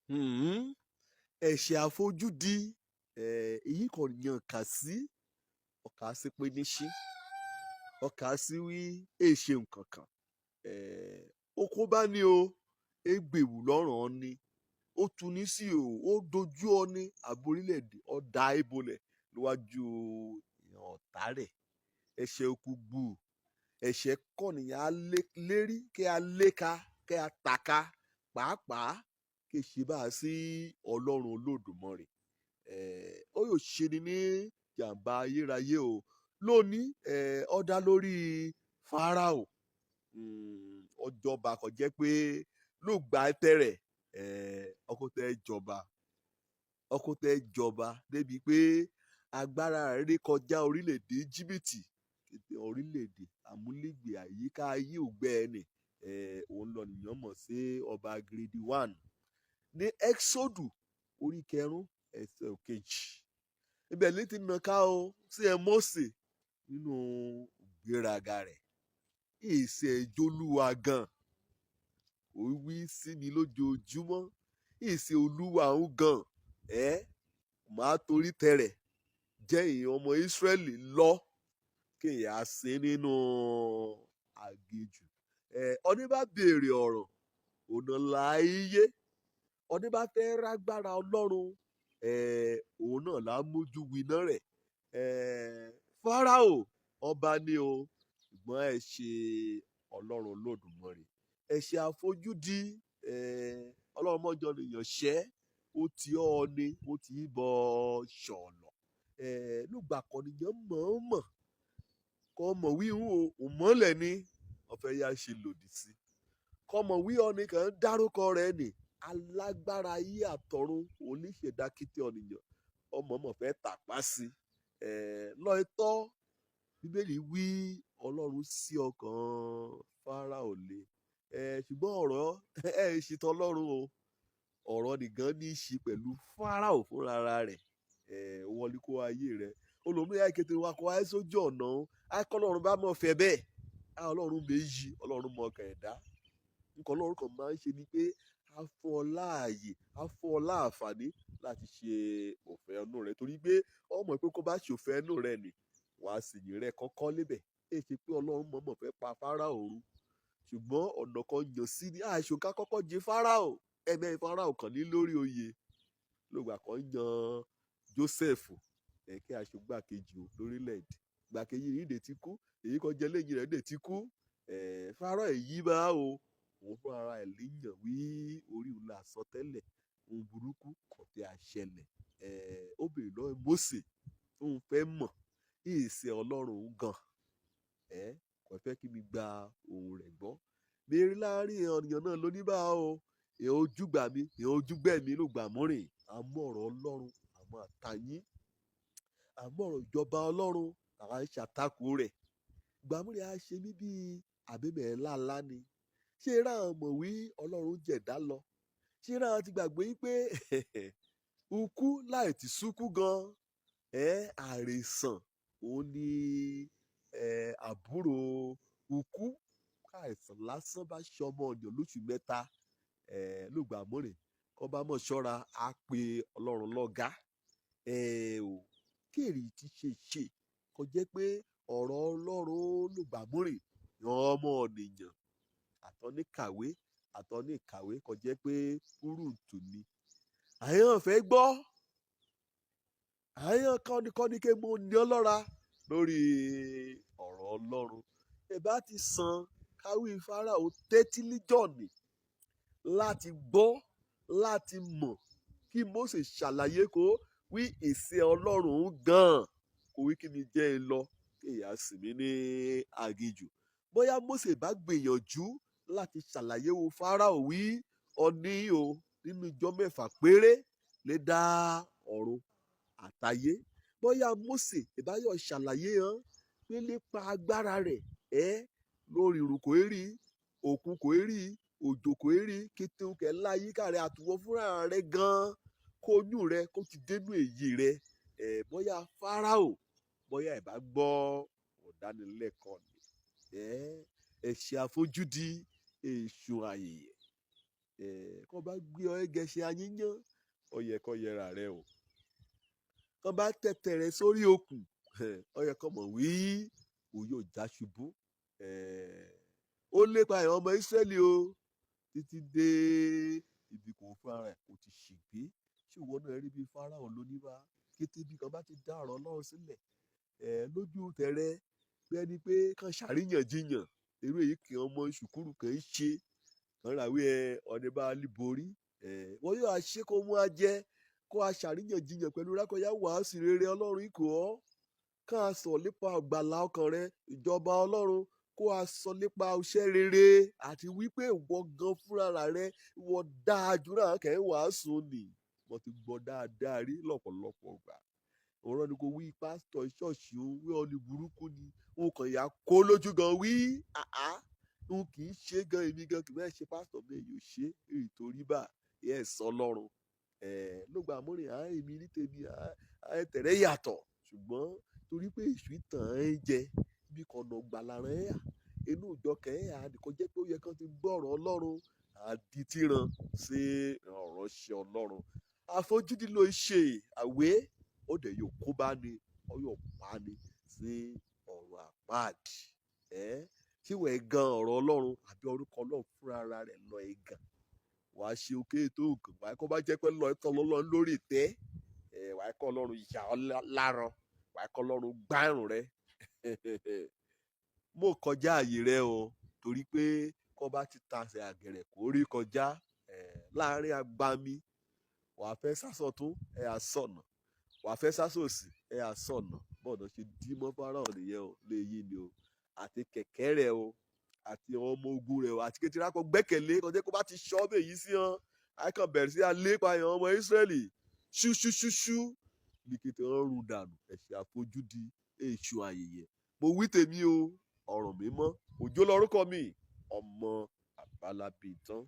Hmm. Ẹ̀ṣẹ̀ àfojúdi èyí kò yàn kà sí ọ̀kà sí pé níṣí ọ̀kà sí wí èṣe nǹkan kan oko bá ní o égbèwù lọ́rùn ọ ni ó tu ní sí o ó dojú ọ ní ààbò orílẹ̀-èdè ọ̀dà ìbolẹ̀ níwájú ìyàn ọ̀tá rẹ̀ ẹ̀ṣẹ̀ òkú gbù ẹ̀ṣẹ̀ kọ̀nìyàn á lérí kí a léka kí a tàka pàápàá kí ṣe bá a sí ọlọ́run olódùmarè ó yóò ṣe ni ní jàǹbá ayérayé o lónìí ó dá lórí Fáráò ọjọba kò jẹ́ pé ló gba tẹ́rẹ̀ ọkọ tẹ́ jọba débi pé agbára rẹ̀ rí kọjá orílẹ̀-èdè Íjíbítì orílẹ̀-èdè àmúlégbè àyíká ayé ògbẹ́ ẹni òun lọ nìyàn mọ̀ sí ọba grade 1 ní Ẹ́xódù orí kẹrùn ẹsẹ̀ òkejì ibẹ̀ ní ti nàka o sí ẹ Mósè nínú ìgbéraga rẹ̀ ìṣe ìjólúwa gan ó wí sí mi lójoojúmọ́ ìṣe olúwa ń gan máa torí tẹrẹ̀ jẹ́ èèyàn ọmọ Ísírẹ́lì lọ kéèyàn á sin nínú àgéjù ọdún bá béèrè ọ̀rọ̀ ọ̀nà láàyè ọdún bá fẹ́ rágbára ọlọ́run òun náà là á mójú winá rẹ̀ Fáráò ọba ni o ṣùgbọ́n ẹ ṣe ọlọ́run Olódùmarè ẹ ṣe àfojúdi ọlọ́run mọ́jọ nìyàn ṣẹ́ ó ti ọ́ ni ó ti bọ́ ṣọ̀nà lùgbà kan nìyàn mọ̀ọ́mọ̀ kọ́ mọ̀ wí òmọ́lẹ̀ ni ọ̀fẹ́ yá ṣe lòdì sí kọ́ mọ̀ wí ọ̀nì kan dárúkọ rẹ̀ nì alágbára ayé àtọ̀run oníṣẹ̀dákítì ọ̀nìyàn ọmọọmọ fẹ́ tàpá sí lọ́ọ̀tọ́ bíbélì wí ọlọ́run sí ọkàn Fáráò le ṣùgbọ́n ọ̀rọ̀ ṣètò ọlọ́run o ọ̀rọ̀ nìkan ní í ṣe pẹ̀lú Fáráò fúnra rẹ̀ wọlé kó ayé rẹ̀ olùmúyà kété wa kó ayé sójú ọ̀nà akọ́ ọlọ́run bá mọ̀ fẹ́ bẹ́ẹ̀ ọlọ́run méjì ọlọ́run mọ̀ ọkàn ẹ̀dá nǹkan ọlọ́run kan máa ń ṣe ni pé á fún ọ láàyè á fún ọ láǹfààní láti ṣe òfẹ́ inú rẹ torí pé ọmọ pé kó bá ṣòfẹ́ inú rẹ nì wàá sì yìn rẹ kọ́kọ́ lébẹ̀ ṣe pé ọlọ́run mọ̀ọ́mọ̀ fẹ́ pa Fáráò run ṣùgbọ́n ọ̀nà kan yàn sí ní àìṣòká kọ́kọ́ jẹ Fáráò Fáráò kàn ní lórí oyè lóògbà kan yan Jósẹ́fù kí aṣògbà kejì lórílẹ̀‐èdè gbàkejì yìí dé ti kú èyí kan jẹ lẹ́yìn rẹ̀ dé ti kú Fáráò èyí bá o òun fún ara ẹ̀ léyàn wí orí òun là sọ tẹ́lẹ̀ ohun burúkú kò tẹ́ àṣẹlẹ̀ ó bèrè lọ́wọ́ Mósè tóun fẹ́ mọ̀ ìṣe ọlọ́run òun gan kò fẹ́ kí mi gba ohùn rẹ̀ gbọ́ béèrè láàrin ènìyàn náà lóníbà o èèyàn ojúgbà mi èèyàn ojúgbẹ́ mi ló gbà mọ́rìn àmọ̀ràn ọlọ́run àmọ́ àtàyín àmọ̀ràn ìjọba ọlọ́run àwa ń ṣàtakò rẹ̀ gbàmúrẹ̀ á ṣe mí bíi àbẹ̀mẹ̀ ńláńlá ni ṣé ra mọ̀ wí ọlọ́run jẹ̀dá lọ ṣé ra ti gbàgbé pé ukú láì ti súnkú gan àrèsàn òun ni àbúrò ukú káìsàn lásán bá ṣọmọ ọ̀yàn lóṣù mẹ́ta lùgbà mọ́rẹ̀ kọ́ bá mọ̀ ṣọ́ra á pe ọlọ́run lọ́gá ò kéèrè ti ṣe kò jẹ́ pé ọ̀rọ̀ ọlọ́run lùgbà mọ́rẹ̀ yan ọmọ ọ̀nìyàn àtọ́níkàwé àtọ́níkàwé kò jẹ́ pé kúrúǹtù ni àyàn fẹ́ gbọ́ àyàn kọ́ni ké mo ní ọlọ́ra lórí ọ̀rọ̀ ọlọ́run ẹ̀bá ti san káwí Fáráò tẹ́tílíjọ̀nì láti gbọ́ láti mọ̀ kí Mósè ṣàlàyé kó wí ìṣe ọlọ́run gan-an kò wí kí mi jẹ́ ẹ lọ kéèyà sì mí ní aginjù bóyá Mósè bá gbìyànjú láti ṣàlàyé wo Fáráò wí ọní o nínú ijọ́ 6 péré lè dá ọ̀run àtayé bóyá Mósè ìbáyọ̀ ṣàlàyé hàn pé nípa agbára rẹ̀ lórí ìrù kò rí òkun kò rí òjò kò rí kété òkè ńlá yíká rẹ̀ àtúwọ̀ fúnra rẹ̀ gan-an kóyún rẹ̀ kó ti dénú èyí rẹ̀ bóyá Fáráò bóyá ìbá gbọ́ ọ̀dánilẹ́kọ̀ọ́ ni ẹ̀ṣẹ̀ àfojúdi èṣù àyè kọ́ bá gbé ọ ẹgẹṣẹ ayíyán ó yẹ kó yẹra rẹ o. Kọ́ bá tẹ̀tẹ̀ rẹ sórí okùn ó yẹ kó mọ̀ wí òun yóò já ṣubú. Ó lépa àwọn ọmọ Ísírẹ́lì o títí dé ibi kò fún ara ẹ̀ kò ti ṣègbé. Ṣé ìwọ náà rí bí Fáráò lóníbà? Kété bí kan bá ti dá ọ̀rọ̀ Ọlọ́run sílẹ̀ lójú tẹ̀rẹ bí ẹni pé kàn ṣàríyànjiyàn irú èyí kì ọmọ ṣùkúrù kàn ń ṣe kàn ràwé ọ̀nì bá borí wọ́n yóò ṣe kó mú ajẹ́ kó a ṣàríyànjiyàn pẹ̀lú rákọ̀yà wàásù rere Ọlọ́run ikọ̀ ọ́ ká a sọ nípa ọ̀gbàlà ọkàn rẹ ìjọba Ọlọ́run kó a sọ nípa iṣẹ́ rere àti wípé ìwọ gan fúnra rẹ ìwọ dáa jù náà kẹ́ ń wàásù nì mo ti gbọ́ dáadáa rí lọ́pọ̀lọpọ̀ gbà. Ọ̀rọ̀ ni kò wí pásítọ̀ ṣọ́ọ̀ṣì o wí ọ ní burúkú ni n kàn yà kó lójú gan wí n kì í ṣe gan èmi gan kì í ṣe pásítọ̀ mi èyí ò ṣe èyí torí bá ẹ sọ lọ́rùn lóògbà múrin èmi ní tèmi tẹ̀rẹ̀ yàtọ̀ ṣùgbọ́n torí pé èṣù ìtàn jẹ bí kọ̀nà gbàlára ẹ̀yà inú ìjọ kẹ́hìn àdìkọ́ jẹ́ pé ó yẹ kán ti gbọ́ ọ̀rọ̀ Ọlọ́run àdìtìran sí ọ̀rọ̀ ṣe Ọlọ́run àfojúdi ló ṣe àwé ó dẹ̀ yóò kó bá ní ọ yóò pa ni sí ọ̀rọ̀ àpáàdì tí wọ́n gan ọ̀rọ̀ Ọlọ́run àbí orúkọ Ọlọ́run fúnra rẹ̀ lọ ẹ̀gàn wàá ṣe òkè tó nǹkan wàá kọ́ bá jẹ́ pé lọ́ọ́ tọ́ lọ́lọ́run lórí ìtẹ́ wàá kọ́ Ọlọ́run yà ọ́ láran wàá kọ́ Ọlọ́run gbárùn rẹ mo kọjá àyè rẹ o torí pé kọ́ bá ti tasẹ̀ àgẹ̀rẹ̀ kò rí kọjá láàrin agbami wàá fẹ́ sásọ̀tún àsọ̀nà wàá fẹ́ sásòsì àsọ̀nà bọ́ọ̀dọ̀ ṣe dí mọ́ Fáráò nìyẹn o léyìí ni o àti kẹ̀kẹ́ rẹ o àti ọmọ ogun rẹ o àti kékeré akọ gbẹ́kẹ̀lé kọjá kó bá ti ṣọ́ bẹ́ẹ̀ yìí sí hàn àìkàn bẹ̀rẹ̀ sí alépa yan ọmọ Ísírẹ́lì ṣúṣúṣúṣú ní kété wọn rún dànù ẹ̀ṣẹ̀ àfojúdi èṣù ayẹyẹ mo wí tèmi o ọ̀rọ̀ mi mọ́ Òjó lórúkọ mi ọmọ Àgbàlá Bìtán.